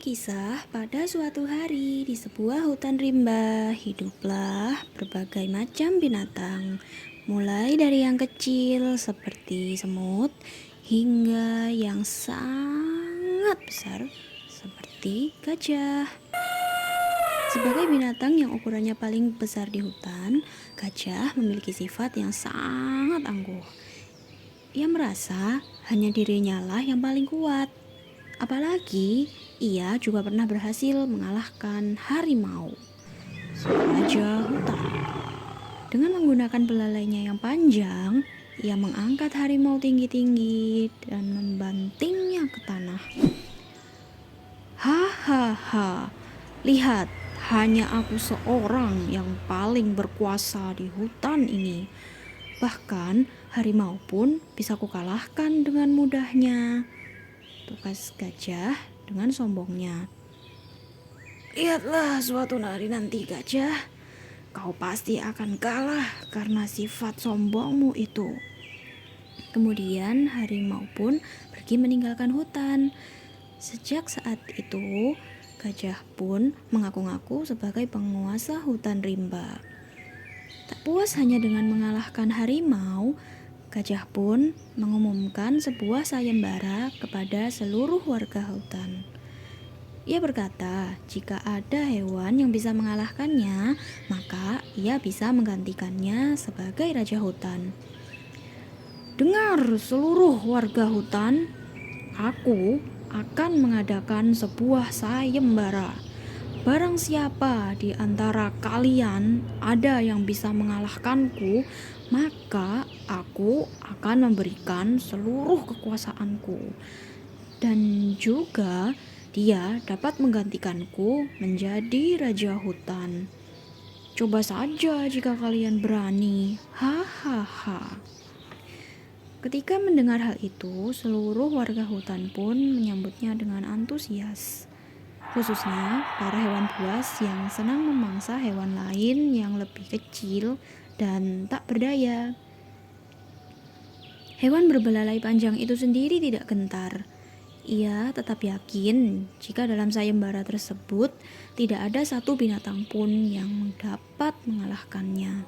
Kisah pada suatu hari di sebuah hutan rimba, hiduplah berbagai macam binatang, mulai dari yang kecil seperti semut hingga yang sangat besar seperti gajah. Sebagai binatang yang ukurannya paling besar di hutan, gajah memiliki sifat yang sangat angkuh. Ia merasa hanya dirinya lah yang paling kuat. Apalagi ia juga pernah berhasil mengalahkan harimau, raja hutan. Dengan menggunakan belalainya yang panjang, ia mengangkat harimau tinggi-tinggi dan membantingnya ke tanah. Hahaha, lihat, hanya aku seorang yang paling berkuasa di hutan ini. Bahkan harimau pun bisa kukalahkan dengan mudahnya, tukas gajah dengan sombongnya. Lihatlah suatu hari nanti gajah, kau pasti akan kalah karena sifat sombongmu itu. Kemudian harimau pun pergi meninggalkan hutan. Sejak saat itu, gajah pun mengaku-ngaku sebagai penguasa hutan rimba. Tak puas hanya dengan mengalahkan harimau, gajah pun mengumumkan sebuah sayembara kepada seluruh warga hutan. Ia berkata, jika ada hewan yang bisa mengalahkannya, maka ia bisa menggantikannya sebagai raja hutan. Dengar seluruh warga hutan, aku akan mengadakan sebuah sayembara. Barang siapa di antara kalian ada yang bisa mengalahkanku, maka aku akan memberikan seluruh kekuasaanku. Dan juga dia dapat menggantikanku menjadi raja hutan. Coba saja jika kalian berani. Hahaha. Ketika mendengar hal itu, seluruh warga hutan pun menyambutnya dengan antusias. Khususnya para hewan buas yang senang memangsa hewan lain yang lebih kecil dan tak berdaya. Hewan berbelalai panjang itu sendiri tidak gentar. Ia tetap yakin jika dalam sayembara tersebut tidak ada satu binatang pun yang dapat mengalahkannya.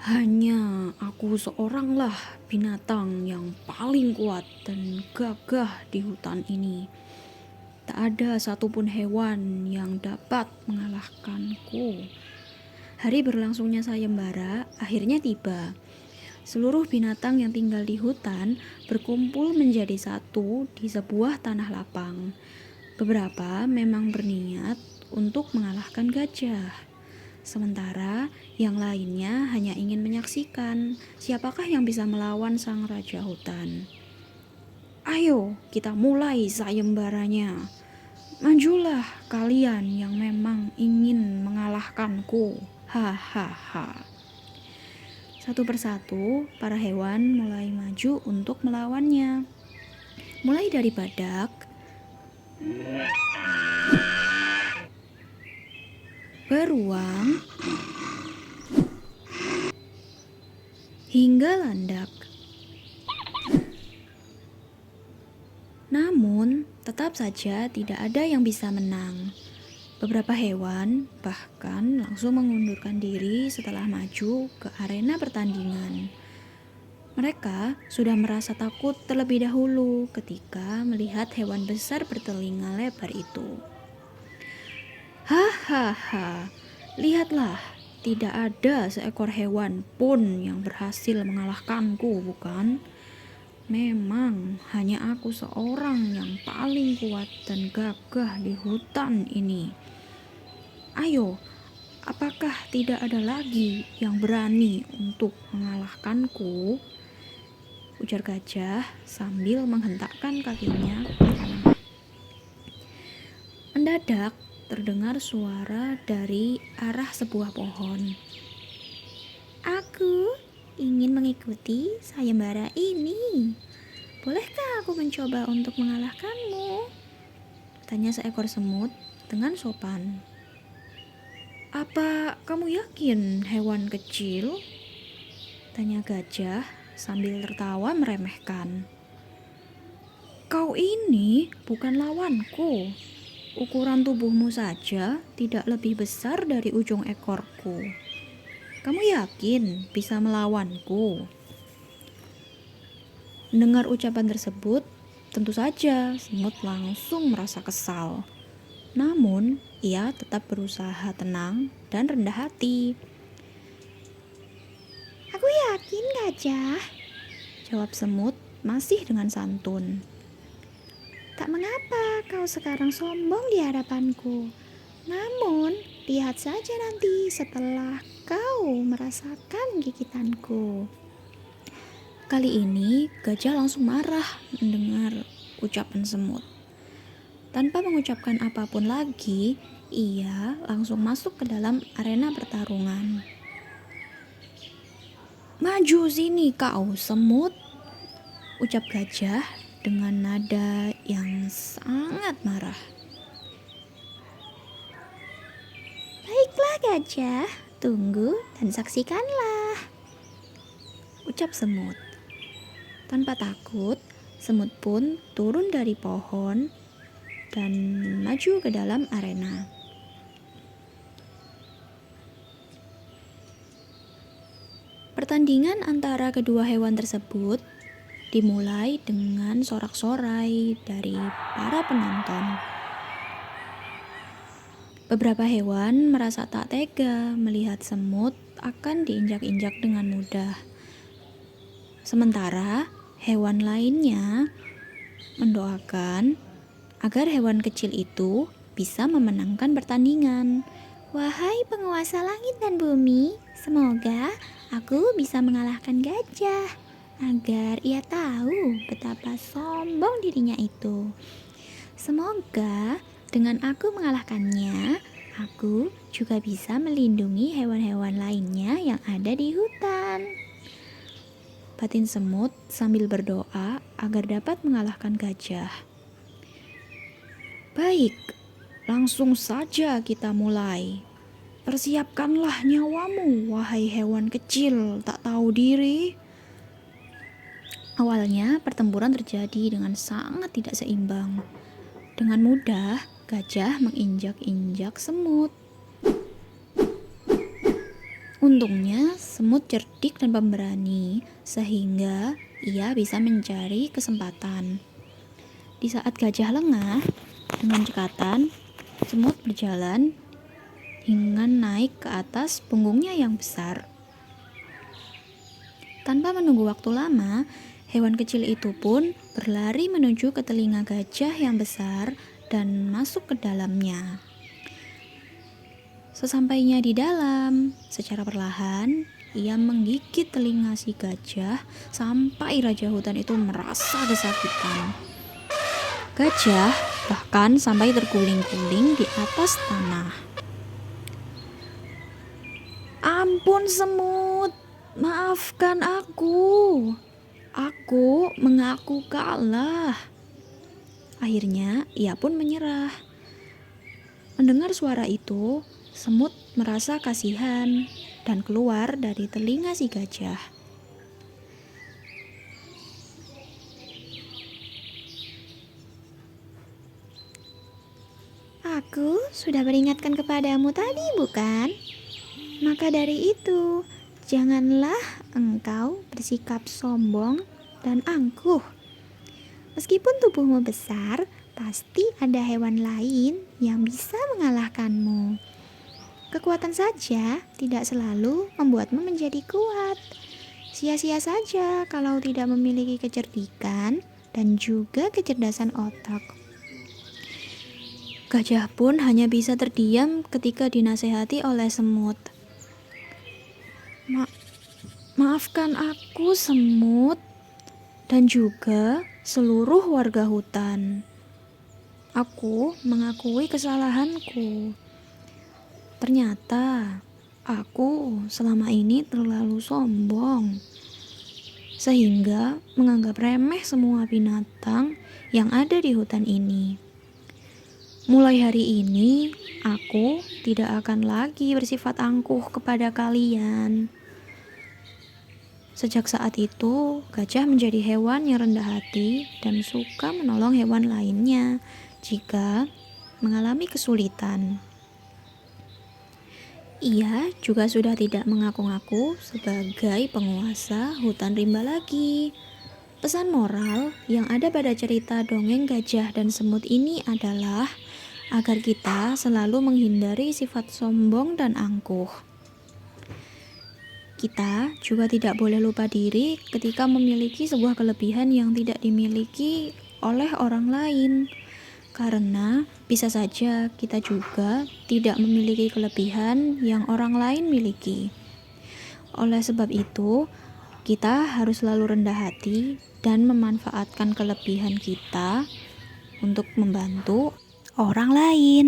Hanya aku seoranglah binatang yang paling kuat dan gagah di hutan ini. Tak ada satupun hewan yang dapat mengalahkanku. Hari berlangsungnya sayembara akhirnya tiba. Seluruh binatang yang tinggal di hutan berkumpul menjadi satu di sebuah tanah lapang. Beberapa memang berniat untuk mengalahkan gajah. Sementara yang lainnya hanya ingin menyaksikan siapakah yang bisa melawan sang raja hutan. Ayo kita mulai sayembaranya. Majulah kalian yang memang ingin mengalahkanku. Hahaha. Satu persatu para hewan mulai maju untuk melawannya. Mulai dari badak, beruang, hingga landak. Namun, tetap saja tidak ada yang bisa menang. Beberapa hewan bahkan langsung mengundurkan diri setelah maju ke arena pertandingan. Mereka sudah merasa takut terlebih dahulu ketika melihat hewan besar bertelinga lebar itu. Hahaha, lihatlah, tidak ada seekor hewan pun yang berhasil mengalahkanku, bukan? Memang hanya aku seorang yang paling kuat dan gagah di hutan ini. Ayo, apakah tidak ada lagi yang berani untuk mengalahkanku? Ujar gajah sambil menghentakkan kakinya ke tanah. Mendadak terdengar suara dari arah sebuah pohon. Aku ingin mengikuti sayembara ini. Bolehkah aku mencoba untuk mengalahkanmu? Tanya seekor semut dengan sopan. Apa kamu yakin, hewan kecil? Tanya gajah sambil tertawa meremehkan. Kau ini bukan lawanku. Ukuran tubuhmu saja tidak lebih besar dari ujung ekorku. Kamu yakin bisa melawanku?" Mendengar ucapan tersebut, tentu saja semut langsung merasa kesal. Namun, ia tetap berusaha tenang dan rendah hati. "Aku yakin, gajah," jawab semut masih dengan santun. "Tak mengapa kau sekarang sombong di hadapanku. Namun, lihat saja nanti setelah kau merasakan gigitanku." Kali ini, gajah langsung marah mendengar ucapan semut. Tanpa mengucapkan apapun lagi, ia langsung masuk ke dalam arena pertarungan. "Maju sini kau, semut," ucap gajah dengan nada yang sangat marah. "Baiklah gajah, tunggu dan saksikanlah," ucap semut. Tanpa takut, semut pun turun dari pohon dan maju ke dalam arena. Pertandingan antara kedua hewan tersebut dimulai dengan sorak-sorai dari para penonton. Beberapa hewan merasa tak tega melihat semut akan diinjak-injak dengan mudah. Sementara hewan lainnya mendoakan agar hewan kecil itu bisa memenangkan pertandingan. "Wahai penguasa langit dan bumi, semoga aku bisa mengalahkan gajah agar ia tahu betapa sombong dirinya itu. Semoga dengan aku mengalahkannya, aku juga bisa melindungi hewan-hewan lainnya yang ada di hutan." Batin semut sambil berdoa agar dapat mengalahkan gajah. "Baik, langsung saja kita mulai. Persiapkanlah nyawamu, wahai hewan kecil tak tahu diri." Awalnya pertempuran terjadi dengan sangat tidak seimbang. Dengan mudah, gajah menginjak-injak semut. Untungnya, semut cerdik dan pemberani, sehingga ia bisa mencari kesempatan. Di saat gajah lengah, dengan cekatan, semut berjalan hingga naik ke atas punggungnya yang besar. Tanpa menunggu waktu lama, hewan kecil itu pun berlari menuju ke telinga gajah yang besar dan masuk ke dalamnya. Sesampainya di dalam, secara perlahan ia menggigit telinga si gajah sampai raja hutan itu merasa kesakitan. Gajah bahkan sampai terguling-guling di atas tanah. "Ampun semut, maafkan aku. Aku mengaku kalah." Akhirnya ia pun menyerah. Mendengar suara itu, semut merasa kasihan dan keluar dari telinga si gajah. "Aku sudah peringatkan kepadamu tadi, bukan? Maka dari itu, janganlah engkau bersikap sombong dan angkuh. Meskipun tubuhmu besar, pasti ada hewan lain yang bisa mengalahkanmu. Kekuatan saja tidak selalu membuatmu menjadi kuat. Sia-sia saja kalau tidak memiliki kecerdikan dan juga kecerdasan otak." Gajah pun hanya bisa terdiam ketika dinasehati oleh semut. Maafkan aku, semut, dan juga seluruh warga hutan. Aku mengakui kesalahanku. Ternyata aku selama ini terlalu sombong, sehingga menganggap remeh semua binatang yang ada di hutan ini. Mulai hari ini, aku tidak akan lagi bersifat angkuh kepada kalian. Sejak saat itu, gajah menjadi hewan yang rendah hati dan suka menolong hewan lainnya jika mengalami kesulitan. Ia juga sudah tidak mengaku-ngaku sebagai penguasa hutan rimba lagi. Pesan moral yang ada pada cerita dongeng gajah dan semut ini adalah agar kita selalu menghindari sifat sombong dan angkuh. Kita juga tidak boleh lupa diri ketika memiliki sebuah kelebihan yang tidak dimiliki oleh orang lain. Karena bisa saja kita juga tidak memiliki kelebihan yang orang lain miliki. Oleh sebab itu, kita harus selalu rendah hati dan memanfaatkan kelebihan kita untuk membantu orang lain.